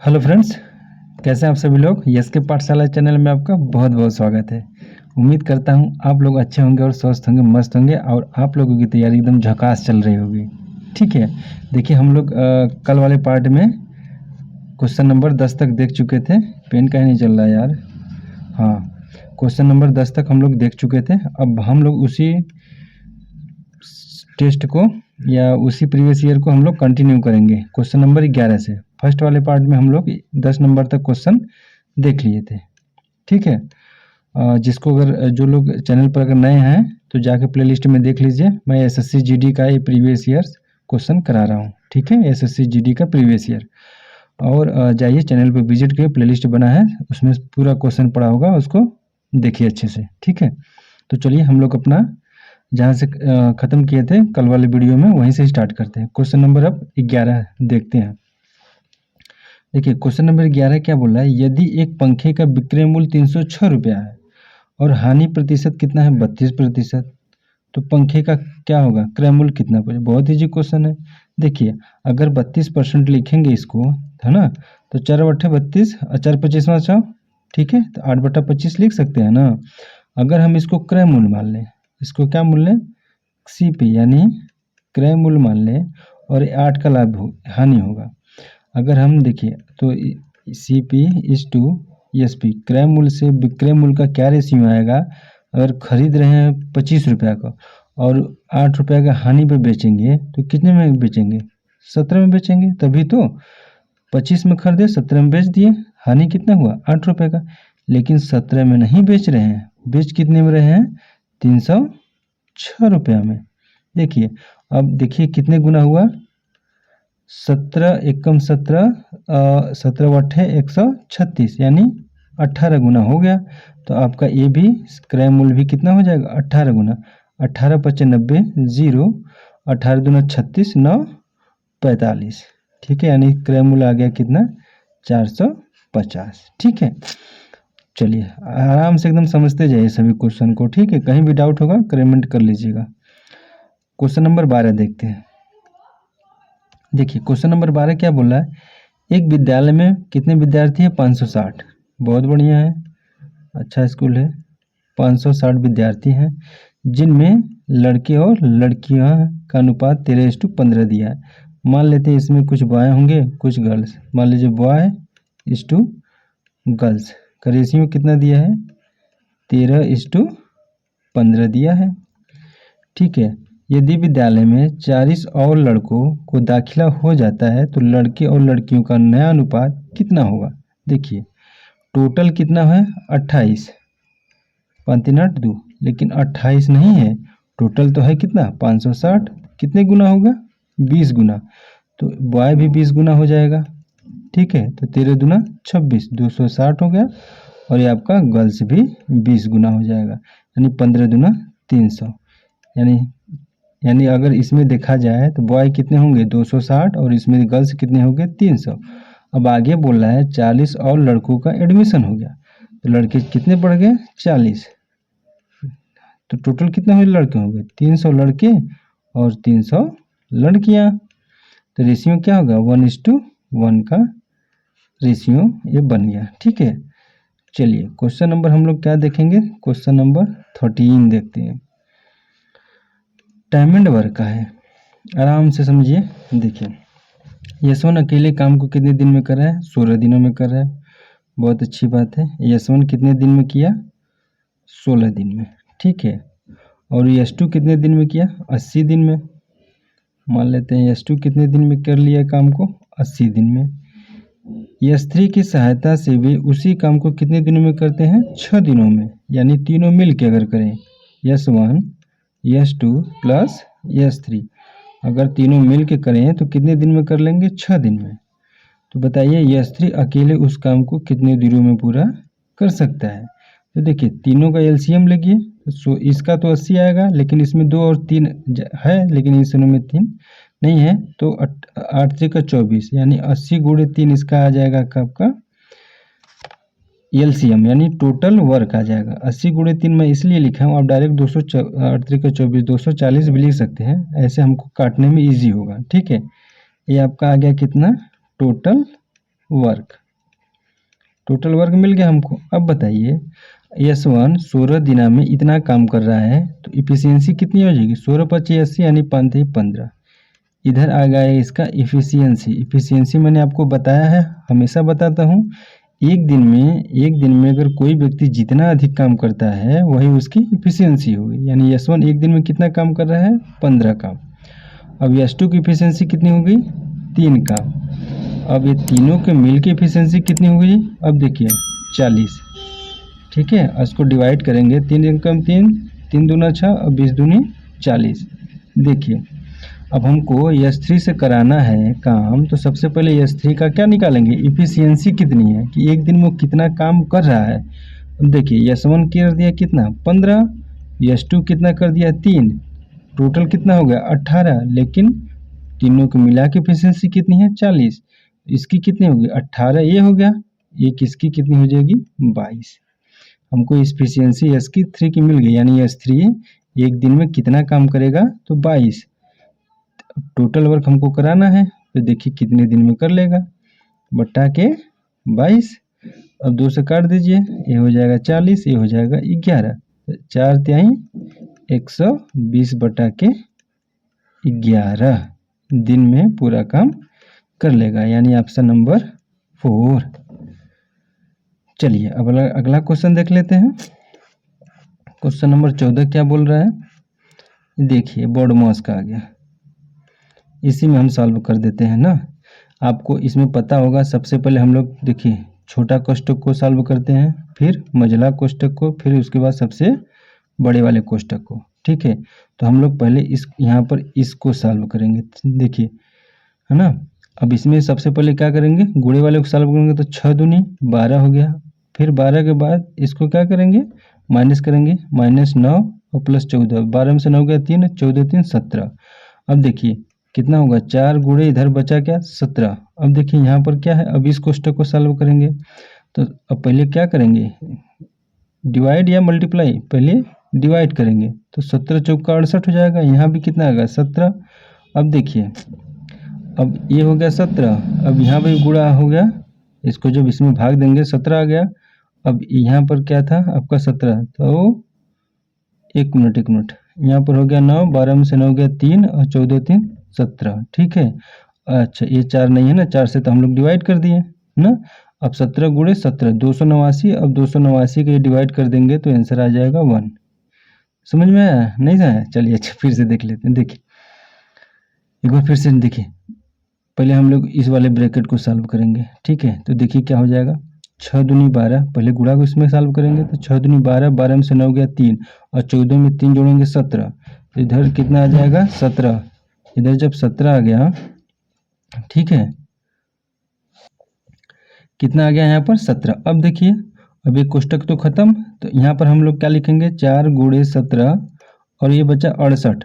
Hello friends, कैसे हैं आप सभी लोग। यस के पाठशाला चैनल में आपका बहुत बहुत स्वागत है। उम्मीद करता हूं आप लोग अच्छे होंगे और स्वस्थ होंगे, मस्त होंगे और आप लोगों की तैयारी एकदम झकास चल रही होगी। ठीक है, देखिए हम लोग कल वाले पार्ट में क्वेश्चन नंबर 10 तक देख चुके थे। पेन कहीं नहीं चल रहा यार। हाँ, क्वेश्चन नंबर 10 तक हम लोग देख चुके थे। अब हम लोग उसी टेस्ट को या उसी प्रीवियस ईयर को हम लोग कंटिन्यू करेंगे क्वेश्चन नंबर 11 से। फर्स्ट वाले पार्ट में हम लोग 10 नंबर तक क्वेश्चन देख लिए थे। ठीक है, जिसको अगर जो लोग चैनल पर अगर नए हैं तो जाके प्लेलिस्ट में देख लीजिए। मैं एसएससी जीडी का ये प्रीवियस ईयर क्वेश्चन करा रहा हूँ। ठीक है, एसएससी जीडी का प्रीवियस ईयर। और जाइए चैनल पर विजिट के प्लेलिस्ट बना है, उसमें पूरा क्वेश्चन पड़ा होगा, उसको देखिए अच्छे से। ठीक है, तो चलिए हम लोग अपना जहाँ से ख़त्म किए थे कल वाले वीडियो में वहीं से स्टार्ट करते हैं। क्वेश्चन नंबर अब 11 देखते हैं। देखिए क्वेश्चन नंबर 11 क्या बोल रहा है, यदि एक पंखे का विक्रय मूल्य 306 रुपया है और हानि प्रतिशत कितना है 32%, तो पंखे का क्या होगा, क्रय मूल्य कितना पड़ेगा। बहुत ईजी क्वेश्चन है। देखिए अगर 32% लिखेंगे इसको, है ना, तो 4/32 और 4/25 100। ठीक है, तो 8/25 लिख सकते हैं ना। अगर हम इसको क्रय मूल्य मान लें, इसको क्या मूल्य लें, सीपी यानी क्रय मूल्य मान लें, और 8 का लाभ हानि होगा। अगर हम देखिए तो सीपी इज टू एसपी, क्रय मूल्य से विक्रय मूल्य का क्या रेशियो आएगा। अगर खरीद रहे हैं 25 रुपया का और 8 रुपया का हानि पे बेचेंगे तो कितने में बेचेंगे, 17 में बेचेंगे। तभी तो 25 में खरीदे 17 में बेच दिए, हानि कितना हुआ 8 रुपये का। लेकिन 17 में नहीं बेच रहे हैं, बेच कितने में रहे हैं 306 रुपया में। देखिए अब देखिए कितने गुना हुआ, 17 एकम 17, 17 अट्ठे 136 यानी 18 गुना हो गया। तो आपका ये भी क्रय मूल्य भी कितना हो जाएगा 18 गुना। 18/95 0, 18 दूना 36, 9 45। ठीक है, यानी क्रय मूल्य आ गया कितना 450। ठीक है, चलिए आराम से एकदम समझते जाइए सभी क्वेश्चन को। ठीक है, कहीं भी डाउट होगा कमेंट कर लीजिएगा। क्वेश्चन नंबर 12 देखते हैं। देखिए क्वेश्चन नंबर 12 क्या बोल रहा है, एक विद्यालय में कितने विद्यार्थी हैं 560। बहुत बढ़िया है, अच्छा स्कूल है। 560 विद्यार्थी हैं जिनमें लड़के और लड़कियां का अनुपात 13:15 दिया है। मान लेते हैं इसमें कुछ बॉय होंगे कुछ गर्ल्स। मान लीजिए बॉय इज टू गर्ल्स का रेशियो कितना दिया है 13:15 दिया है। ठीक है, यदि विद्यालय में 40 और लड़कों को दाखिला हो जाता है तो लड़के और लड़कियों का नया अनुपात कितना होगा। देखिए टोटल कितना है 28, 5×3 = 2, लेकिन 28 नहीं है, टोटल तो है कितना 560। कितने गुना होगा 20 गुना, तो बॉय भी 20 गुना हो जाएगा। ठीक है, तो 13 दूना 26, 260 हो गया। और ये आपका गर्ल्स भी 20 गुना हो जाएगा, यानी 15 दूना 300। यानी अगर इसमें देखा जाए तो बॉय कितने होंगे 260 और इसमें गर्ल्स कितने होंगे 300। अब आगे बोल रहा है 40 और लड़कों का एडमिशन हो गया, तो लड़के कितने बढ़ गए 40, तो टोटल कितने हुए लड़के होंगे 300 लड़के और 300 लड़कियां। तो रेशियो क्या होगा 1:1 का रेशियो ये बन गया। ठीक है, चलिए क्वेश्चन नंबर हम लोग क्या देखेंगे, क्वेश्चन नंबर 13 देखते हैं। टाइम एंड वर्क का है, आराम से समझिए। देखिए यशवंत अकेले काम को कितने दिन में कर रहा है 16 दिनों में कर रहा है। बहुत अच्छी बात है। यशवंत कितने दिन में किया 16 दिन में। ठीक है, और यश2 कितने दिन में किया 80 दिन में। मान लेते हैं यश2 कितने दिन में कर लिया काम को 80 दिन में। यश3 की सहायता से वे उसी काम को कितने दिनों में करते हैं 6 दिनों में। यानी तीनों मिल के अगर करें यश1 यश2 प्लस यश3, अगर तीनों मिल के करें तो कितने दिन में कर लेंगे 6 दिन में। तो बताइए यश3 अकेले उस काम को कितने दिनों में पूरा कर सकता है। तो देखिए तीनों का एलसीएम लगिए, तो इसका तो 80 आएगा, लेकिन इसमें 2 और 3 है, लेकिन इस में 3 नहीं है, तो 8×3 = 24, यानी 80 × 3 इसका आ जाएगा आपका एलसीएम, यानी टोटल वर्क आ जाएगा। 80 × 3 मैं इसलिए लिखा हूँ, आप डायरेक्ट 8×3 = 24 240 भी लिख सकते हैं, ऐसे हमको काटने में ईजी होगा। ठीक है, ये आपका आ गया कितना टोटल वर्क, टोटल वर्क मिल गया हमको। अब बताइए S1 16 दिना में इतना काम कर रहा है तो इफिशियंसी कितनी हो जाएगी, 16 × 80 यानी 5 × 15। इधर आ गया है इसका इफिशियंसी। इफिशियंसी मैंने आपको बताया है, हमेशा बताता हूँ, एक दिन में अगर कोई व्यक्ति जितना अधिक काम करता है वही उसकी इफिशियंसी होगी। यानी S1 एक दिन में कितना काम कर रहा है, 15 काम। अब S2 की इफिशियंसी कितनी हो गई, 3 काम। अब ये तीनों के मिल के इफिशियंसी कितनी हो गई, अब देखिए 40। ठीक है, इसको डिवाइड करेंगे, 3 एकम 3, 3 दूना 6 और 20 दूनी 40। देखिए अब हमको S3 से कराना है काम, तो सबसे पहले S3 का क्या निकालेंगे, इफिशियंसी कितनी है कि एक दिन में वो कितना काम कर रहा है। अब देखिए S1 कर दिया कितना, 15, S2 कितना कर दिया, 3, टोटल कितना हो गया 18। लेकिन तीनों को मिला के इफिशियंसी कितनी है, 40। इसकी कितनी होगी, 18 ये हो गया, एक इसकी कितनी हो जाएगी, 22। हमको इफिशियंसी S3 की मिल गई, यानी S3 एक दिन में कितना काम करेगा, तो 22। टोटल वर्क हमको कराना है तो देखिए कितने दिन में कर लेगा, बट्टा के 22। अब 2 से काट दीजिए, ये हो जाएगा 40, ये हो जाएगा 11, 4 तिहाई 120 बटा के 11 दिन में पूरा काम कर लेगा, यानी ऑप्शन नंबर 4। चलिए अब अगला क्वेश्चन देख लेते हैं। क्वेश्चन नंबर 14 क्या बोल रहा है, देखिए बोर्ड मॉस का आ गया, इसी में हम सॉल्व कर देते हैं ना। आपको इसमें पता होगा, सबसे पहले हम लोग देखिए छोटा कोष्ठक को सॉल्व करते हैं, फिर मझला कोष्ठक को, फिर उसके बाद सबसे बड़े वाले कोष्ठक को। ठीक है, तो हम लोग पहले इस यहाँ पर इसको सॉल्व करेंगे, देखिए है ना। अब इसमें सबसे पहले क्या करेंगे, गुणे वाले को सॉल्व करेंगे तो 6 दूनी 12 हो गया। फिर 12 के बाद इसको क्या करेंगे, माइनस करेंगे, -9 और +14, 12 में से 9 गया 3, 14 3 17। अब देखिए कितना होगा, 4 गुणे इधर बचा क्या, 17। अब देखिए यहाँ पर क्या है, अब इस कोष्ठक को सॉल्व करेंगे तो अब पहले क्या करेंगे, डिवाइड या मल्टीप्लाई, पहले डिवाइड करेंगे तो 17 चौका 68 हो जाएगा। यहाँ भी कितना आएगा, 17। अब देखिए अब ये हो गया 17, अब यहाँ भी गुणा हो गया, इसको जब इसमें भाग देंगे 17 आ गया। अब यहाँ पर क्या था आपका 17, तो एक मिनट यहाँ पर हो गया 9, 12 में से 9 गया 3 और 14 3 17। ठीक है, अच्छा ये 4 नहीं है ना, 4 से तो हम लोग डिवाइड कर दिए ना। अब 17 गुणे 17 289। अब 289 के डिवाइड कर देंगे तो आंसर आ जाएगा 1। समझ में आया, नहीं आया, चलिए अच्छा फिर से देख लेते हैं। देखिए एक बार फिर से देखिए, पहले हम लोग इस वाले ब्रैकेट को सॉल्व करेंगे। ठीक है, तो देखिए क्या हो जाएगा, 6 दूनी 12, पहले गुणा को इसमें सॉल्व करेंगे तो 6 दूनी 12, 12 में से 9 गया 3 और 14 में 3 जोड़ेंगे 17, तो इधर कितना आ जाएगा 17। इधर जब 17 आ गया, ठीक है, कितना आ गया यहाँ पर 17। अब देखिए अब ये कोष्ठक तो खत्म, तो यहाँ पर हम लोग क्या लिखेंगे, 4 गुणे 17 और ये बचा 68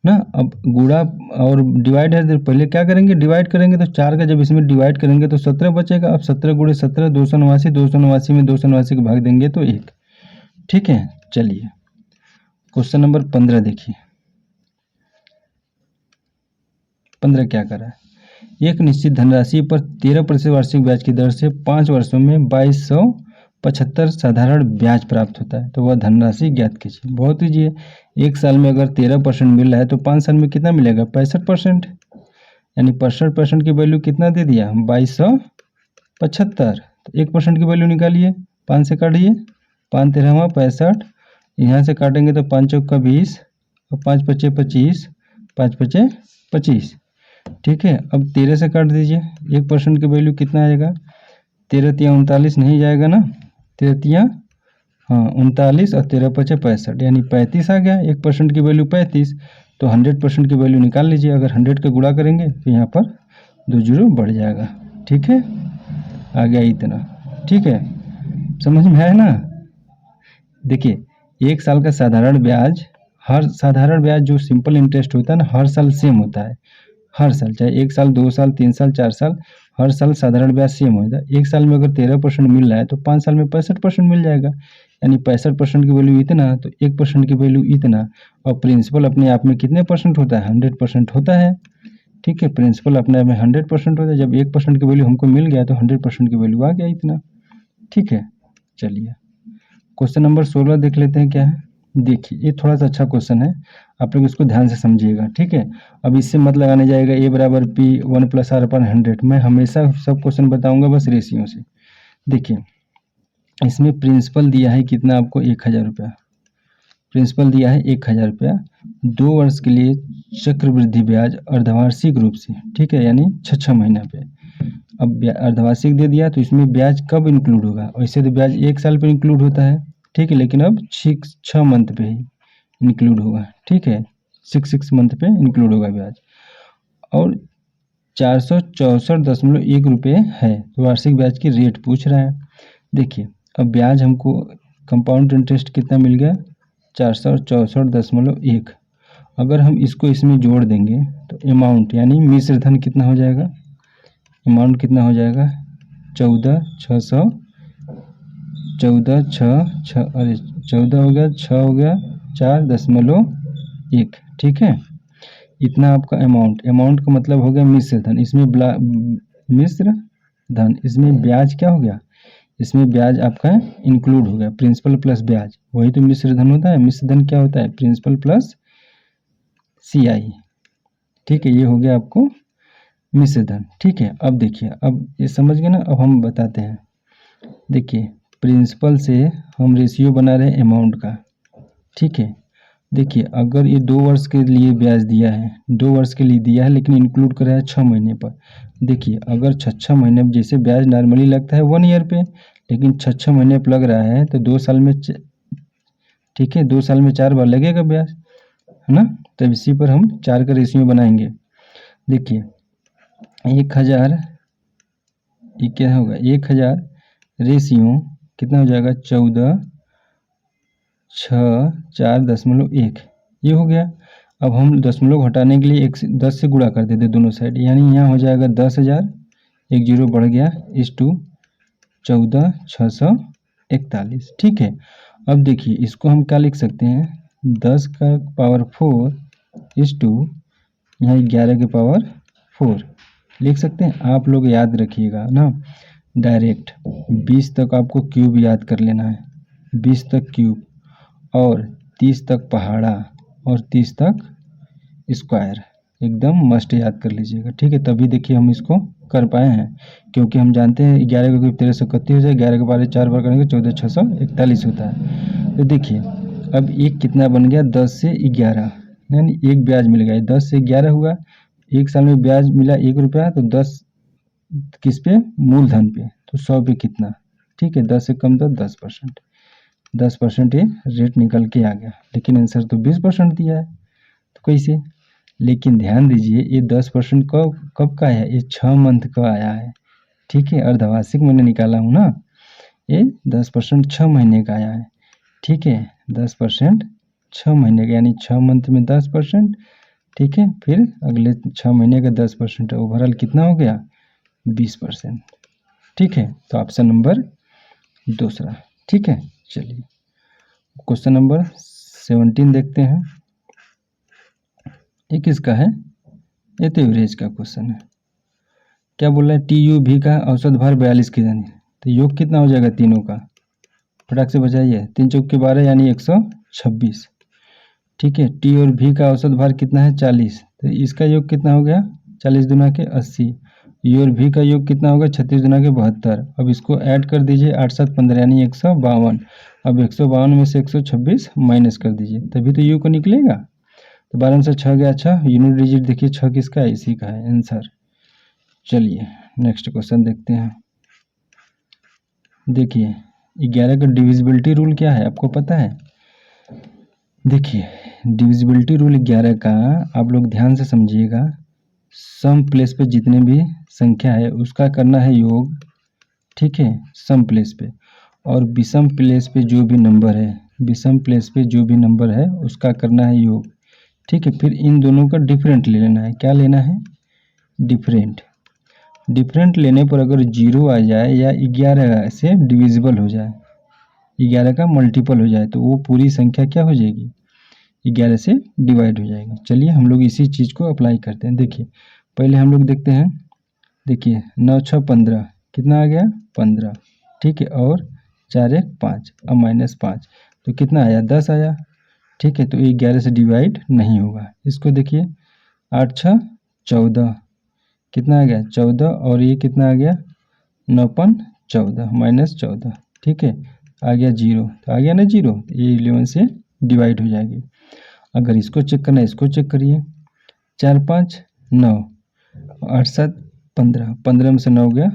ना। अब गुणा और डिवाइड है, तो पहले क्या करेंगे, डिवाइड करेंगे, तो 4 का जब इसमें डिवाइड करेंगे तो 17 बचेगा। अब 17 गुणे 17 289, 289 में 289 को भाग देंगे तो 1। ठीक है, चलिए क्वेश्चन नंबर 15 देखिए, 15 क्या कर रहा है, एक निश्चित धनराशि पर 13% वार्षिक ब्याज की दर से 5 वर्षों में 2275 साधारण ब्याज प्राप्त होता है, तो वह धनराशि ज्ञात कीजिए। बहुत ईजी है, एक साल में अगर 13% मिल रहा है तो 5 साल में कितना मिलेगा, 65%, यानी 65% की वैल्यू कितना दे दिया, 2275। तो 1% की वैल्यू निकालिए, 5 से काटिए, 5 13 65, यहाँ से काटेंगे तो 5 चौका 20 और 5 पचे 25, 5 पचे 25। ठीक है, अब 13 से काट दीजिए, 1% की वैल्यू कितना आएगा, 13 तिया 39 नहीं जाएगा ना, 13 तिया हाँ 39 और 13 पचे 65, यानी 35 आ गया। 1% की वैल्यू 35, तो 100% की वैल्यू निकाल लीजिए। अगर 100 का गुणा करेंगे तो यहाँ पर 2 जीरो बढ़ जाएगा। ठीक है, आ गया इतना। ठीक है, समझ में आया ना। देखिए एक साल का साधारण ब्याज, हर साधारण ब्याज जो सिंपल इंटरेस्ट होता है ना, हर साल सेम होता है, हर साल, चाहे 1 साल 2 साल 3 साल 4 साल, हर साल साधारण ब्याज सेम होता है। एक साल में अगर 13% मिल रहा है तो 5 साल में 65% मिल जाएगा, यानी 65% की वैल्यू इतना, तो 1% की वैल्यू इतना। और प्रिंसिपल अपने आप में कितने परसेंट होता है, 100% होता है। ठीक है, प्रिंसिपल अपने आप में 100% होता है। जब 1% की वैल्यू हमको मिल गया तो 100% की वैल्यू आ गया इतना। ठीक है, चलिए क्वेश्चन नंबर 16 देख लेते हैं क्या है। देखिए ये थोड़ा सा अच्छा क्वेश्चन है, आप लोग इसको ध्यान से समझिएगा। ठीक है, अब इससे मत लगाने जाएगा ए बराबर पी 1 + r/100। मैं हमेशा सब क्वेश्चन बताऊंगा बस रेशियो से। देखिए इसमें प्रिंसिपल दिया है कितना आपको, 1000 रुपया। प्रिंसिपल दिया है 1000 रुपया 2 वर्ष के लिए, चक्रवृद्धि ब्याज अर्धवार्षिक रूप से। ठीक है, यानी 6 महीना पे। अब अर्धवार्षिक दे दिया तो इसमें ब्याज कब इंक्लूड होगा? वैसे तो ब्याज 1 साल पर इंक्लूड होता है। ठीक है, लेकिन अब 6 मंथ पे ही इंक्लूड होगा। ठीक है, 6 मंथ पे इंक्लूड होगा ब्याज। और 464.1 रुपये है, तो वार्षिक ब्याज की रेट पूछ रहा है। देखिए अब ब्याज हमको कंपाउंड इंटरेस्ट कितना मिल गया, 464.1। अगर हम इसको इसमें जोड़ देंगे तो अमाउंट यानी मिश्र धन कितना हो जाएगा, अमाउंट कितना हो जाएगा 14,600, 14,600, अरे 14 हो गया, 6 हो गया, 4.1। ठीक है, इतना आपका अमाउंट। अमाउंट का मतलब हो गया मिश्र धन। इसमें मिश्र धन, इसमें ब्याज क्या हो गया, इसमें ब्याज आपका इंक्लूड हो गया, प्रिंसिपल प्लस ब्याज, वही तो मिश्र धन होता है। मिश्र धन क्या होता है, प्रिंसिपल प्लस CI। ठीक है, ये हो गया आपको मिश्र धन। ठीक है, अब देखिए, अब ये समझ गए ना। अब हम बताते हैं। देखिए प्रिंसिपल से हम रेशियो बना रहे हैं अमाउंट का। ठीक है, देखिए अगर ये 2 वर्ष के लिए ब्याज दिया है, 2 वर्ष के लिए दिया है, लेकिन इंक्लूड कराया 6 महीने पर। देखिए अगर 6 महीने में, जैसे ब्याज नॉर्मली लगता है 1 ईयर पे, लेकिन 6 महीने पर लग रहा है तो 2 साल में ठीक है, 2 साल में 4 बार लगेगा ब्याज, है ना। तब इसी पर हम 4 का रेशियो बनाएंगे। देखिए 1000, ये क्या होगा, 1000 रेशियो कितना हो जाएगा, 14, 6, 4.1, ये हो गया। अब हम दशमलव घटाने के लिए 10 से गुणा कर देते दोनों साइड, यानी यहाँ हो जाएगा 10,000, एक जीरो बढ़ गया, इस टू 14,641। ठीक है, अब देखिए इसको हम क्या लिख सकते हैं, 10 का पावर 4 इस टू यहाँ 11 के पावर 4 लिख सकते हैं। आप लोग याद रखिएगा ना, डायरेक्ट 20 तक आपको क्यूब याद कर लेना है, 20 तक क्यूब, और 30 तक पहाड़ा, और 30 तक स्क्वायर, एकदम मस्ट याद कर लीजिएगा। ठीक है, तभी देखिए हम इसको कर पाए हैं, क्योंकि हम जानते हैं 11 का क्यूब 1331 हो जाए, 11 के बारे 4 बार करेंगे 14,641 होता है। तो देखिए अब एक कितना बन गया, 10 से 11, यानी एक ब्याज मिल गया, 10 से 11 हुआ। एक साल में ब्याज मिला 1 रुपया, तो 10 किस पे, मूलधन पे, तो 100 पे कितना। ठीक है, 10 से कम तो 10%, 10% ये रेट निकल के आ गया, लेकिन आंसर तो 20% दिया है, तो कैसे। लेकिन ध्यान दीजिए ये 10% कब का है, ये 6 मंथ का आया है। ठीक है, अर्धवार्षिक मैंने निकाला हूँ ना, ये 10% 6 महीने का आया है। ठीक है, 10% 6 महीने का, यानी 6 मंथ में 10%। ठीक है, फिर अगले 6 महीने का 10%, ओवरऑल कितना हो गया, 20%। ठीक है, तो ऑप्शन नंबर दूसरा। ठीक है, चलिए क्वेश्चन नंबर 17 देखते हैं। ये किसका है, ये तो एवरेज का क्वेश्चन है। क्या बोल रहा है, TUV का औसत भार 42 kg, तो योग कितना हो जाएगा तीनों का, फटाक से बजाइए, 3 चौक के 12 यानी 126। ठीक है, T और V का औसत भार कितना है 40, तो इसका योग कितना हो गया 40 दूना के 80। U और V का योग कितना होगा 36 दूना के 72। अब इसको ऐड कर दीजिए, 8 7 15 यानी 152। अब 152 में से 126 माइनस कर दीजिए, तभी तो U को निकलेगा। तो 12 में से 6 गया, 6 यूनिट डिजिट देखिए 6 किसका है, इसी का है आंसर। चलिए नेक्स्ट क्वेश्चन देखते हैं। देखिए 11 का डिविजिबिलिटी रूल क्या है, आपको पता है। देखिए डिविजिबिलिटी रूल 11 का आप लोग ध्यान से समझिएगा। सम प्लेस पे जितने भी संख्या है उसका करना है योग। ठीक है, सम प्लेस पे, और विषम प्लेस पे जो भी नंबर है, विषम प्लेस पे जो भी नंबर है उसका करना है योग। ठीक है, फिर इन दोनों का डिफरेंट ले लेना है। क्या लेना है, डिफरेंट। डिफरेंट लेने पर अगर 0 आ जाए या 11 से डिविजिबल हो जाए, 11 का मल्टीपल हो जाए, तो वो पूरी संख्या क्या हो जाएगी, 11 से डिवाइड हो जाएगी। चलिए हम लोग इसी चीज़ को अप्लाई करते हैं। देखिए पहले हम लोग देखते हैं, देखिए 9 6 15 कितना आ गया 15, ठीक है, और 4 1 5, अब -5 तो कितना आया 10 आया, ठीक है। तो ये 11 से डिवाइड नहीं होगा। इसको देखिए 8 6 14 कितना आ गया 14, और ये कितना आ गया 9 5 14 -14, ठीक है, आ गया 0, तो आ गया ना 0, ये 11 से डिवाइड हो जाएगी। अगर इसको चेक करना है, इसको चेक करिए, 4 5 9, 8 7 15, 15 में से 9 गया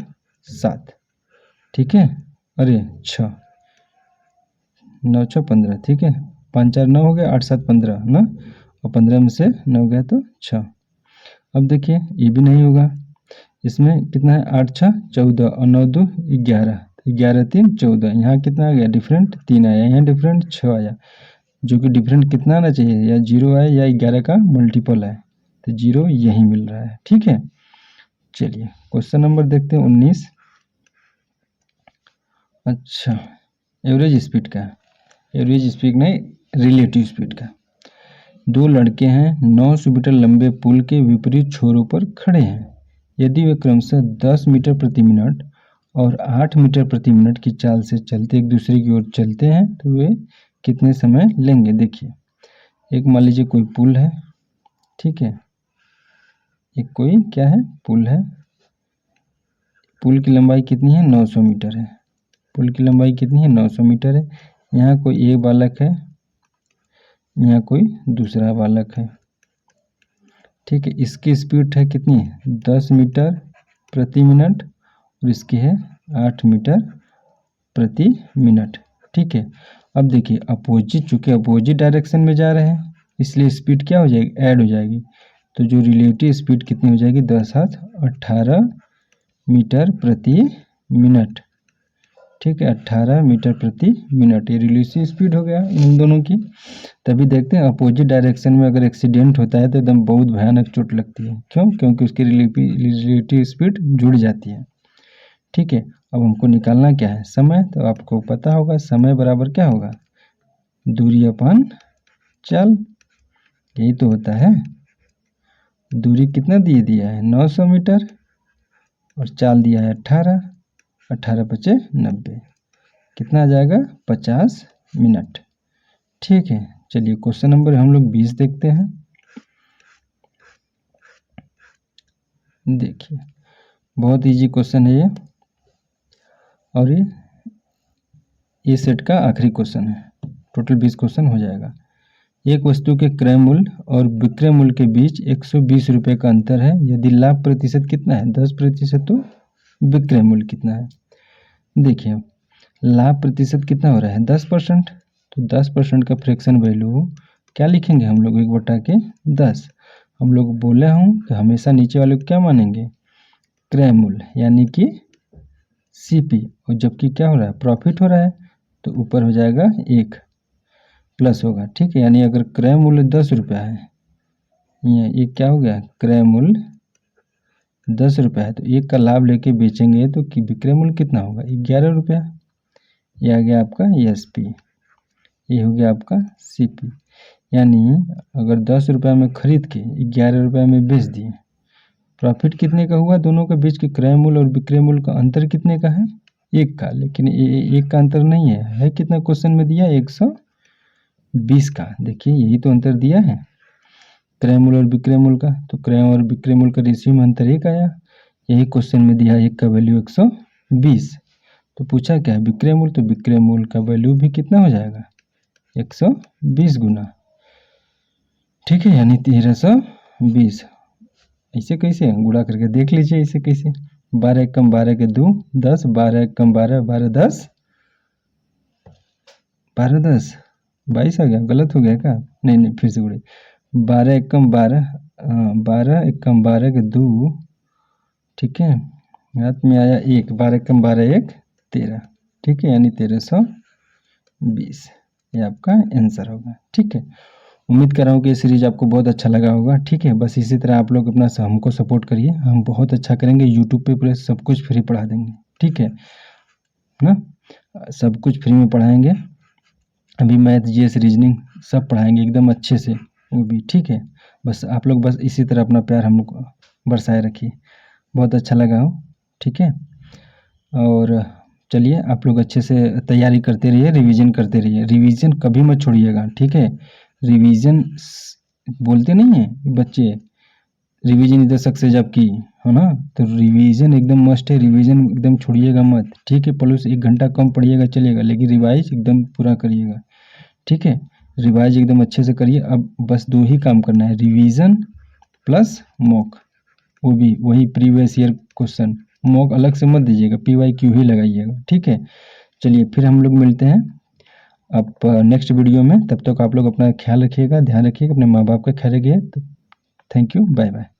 7, ठीक है, अरे 6, 9 6 15, ठीक है, 5 4 9 हो गया, 8 7 15 ना, और 15 में से 9 गया तो 6। अब देखिए ये भी नहीं होगा, इसमें कितना है 8 6 14 और 9 2 11, 11 3 14, यहाँ कितना आ गया डिफरेंट 3 आया, यहाँ डिफरेंट 6 आया, जो कि डिफरेंट कितना आना चाहिए, या 0 आए या 11 का मल्टीपल आए, तो 0 यही मिल रहा है, ठीक है। चलिए क्वेश्चन नंबर देखते हैं 19। अच्छा, एवरेज स्पीड का, एवरेज स्पीड नहीं रिलेटिव स्पीड का। दो लड़के हैं 900 मीटर लंबे पुल के विपरीत छोरों पर खड़े हैं। यदि वे क्रमशः 10 मीटर प्रति मिनट और 8 मीटर प्रति मिनट की चाल से चलते एक दूसरे की ओर चलते हैं तो वे कितने समय लेंगे। देखिए एक मान लीजिए कोई पुल है, ठीक है, एक कोई क्या है पुल है, पुल की लंबाई कितनी है 900 मीटर है, पुल की लंबाई कितनी है 900 मीटर है। यहाँ कोई एक बालक है, यहाँ कोई दूसरा बालक है, ठीक है, इसकी स्पीड है कितनी 10 मीटर प्रति मिनट और इसकी है 8 मीटर प्रति मिनट, ठीक है। अब देखिए अपोजिट, चूँकि अपोजिट डायरेक्शन में जा रहे हैं इसलिए स्पीड क्या हो जाएगी ऐड हो जाएगी, तो जो रिलेटिव स्पीड कितनी हो जाएगी 10 7 18 मीटर प्रति मिनट, ठीक है, 18 मीटर प्रति मिनट, ये रिलेटिव स्पीड हो गया इन दोनों की। तभी देखते हैं अपोजिट डायरेक्शन में अगर एक्सीडेंट होता है तो एकदम बहुत भयानक चोट लगती है, क्यों, क्योंकि उसकी रिलेटिव स्पीड जुड़ जाती है, ठीक है। अब हमको निकालना क्या है समय, तो आपको पता होगा समय बराबर क्या होगा दूरी अपन चाल, यही तो होता है। दूरी कितना दिया है 900 मीटर और चाल दिया है 18, 18 पचे 90, कितना आ जाएगा 50 मिनट, ठीक है। चलिए क्वेश्चन नंबर हम लोग 20 देखते हैं। देखिए बहुत इजी क्वेश्चन है ये, और ये सेट का आखिरी क्वेश्चन है, टोटल 20 क्वेश्चन हो जाएगा। एक वस्तु के क्रय मूल्य और विक्रय मूल्य के बीच 120 रुपये का अंतर है, यदि लाभ प्रतिशत कितना है 10%, तो विक्रय मूल्य कितना है। देखिए लाभ प्रतिशत कितना हो रहा है 10%, तो 10% का फ्रैक्शन वैल्यू क्या लिखेंगे हम लोग 1/10। हम लोग बोले हूँ कि हमेशा नीचे वाले को क्या मानेंगे क्रय मूल्य यानी कि सीपी, और जबकि क्या हो रहा है प्रॉफिट हो रहा है तो ऊपर हो जाएगा 1 प्लस होगा, ठीक है। यानी अगर क्रय मूल्य 10 रुपया है, ये क्या हो गया क्रय मूल्य 10 रुपया है, तो 1 का लाभ लेके बेचेंगे तो कि विक्रय मूल्य कितना होगा 11 रुपया, ये आ गया आपका एसपी, ये हो गया आपका सीपी। यानी अगर 10 रुपया में खरीद के 11 रुपया में बेच दिए, प्रॉफिट कितने का हुआ दोनों के बीच के क्रय मूल्य और विक्रय मूल्य का अंतर कितने का है 1 का, लेकिन एक का अंतर नहीं है कितना क्वेश्चन में दिया 120 का। देखिए यही तो अंतर दिया है क्रय मूल्य और विक्रय मूल्य का, तो क्रय और विक्रय मूल्य का रेशियो में अंतर 1 आया, यही क्वेश्चन में दिया 1 का वैल्यू 120, तो पूछा क्या है विक्रय मूल्य, तो विक्रय मूल्य का वैल्यू भी कितना हो जाएगा 120 गुना, ठीक है, यानी 1320। ऐसे कैसे गुणा करके देख लीजिए, ऐसे कैसे 12 कम 12 के 2 10, 12 कम 12 12 10 12 10 22 आ गया, गलत हो गया क्या, नहीं फिर से गुड़े 12 कम 12 12 कम 12 के 2, ठीक है, हाथ में आया 1, 12 कम 12 1 13, ठीक है, यानी 1320, ये आपका आंसर होगा, ठीक है। उम्मीद कर रहा हूँ कि ये सीरीज आपको बहुत अच्छा लगा होगा, ठीक है। बस इसी तरह आप लोग अपना हमको सपोर्ट करिए, हम बहुत अच्छा करेंगे, यूट्यूब पे पूरे सब कुछ फ्री पढ़ा देंगे, ठीक है ना, सब कुछ फ्री में पढ़ाएंगे, अभी मैथ जीएस रीजनिंग सब पढ़ाएंगे एकदम अच्छे से वो भी, ठीक है। बस आप लोग बस इसी तरह अपना प्यार हम लोग बरसाए रखिए। बहुत अच्छा लगा हो, ठीक है। और चलिए आप लोग अच्छे से तैयारी करते रहिए, रिवीजन करते रहिए, रिवीजन कभी मत छोड़िएगा, ठीक है। रिवीजन बोलते नहीं है बच्चे, revision is the success of की, है ना। तो रिवीजन एकदम मस्ट है, रिवीजन एकदम छोड़िएगा मत, ठीक है। प्लस 1 घंटा कम पढ़िएगा चलेगा, लेकिन रिवाइज एकदम पूरा करिएगा, ठीक है। रिवाइज एकदम अच्छे से करिए। अब बस 2 ही काम करना है, रिवीजन प्लस मॉक, वो भी वही प्रीवियस ईयर क्वेश्चन। मॉक अलग से मत दीजिएगा, PYQ ही लगाइएगा, ठीक है। चलिए फिर हम लोग मिलते हैं अब नेक्स्ट वीडियो में। तब तक आप लोग अपना ख्याल रखिएगा, ध्यान रखिएगा, अपने माँ बाप का ख्याल रखिए। Thank you, bye bye.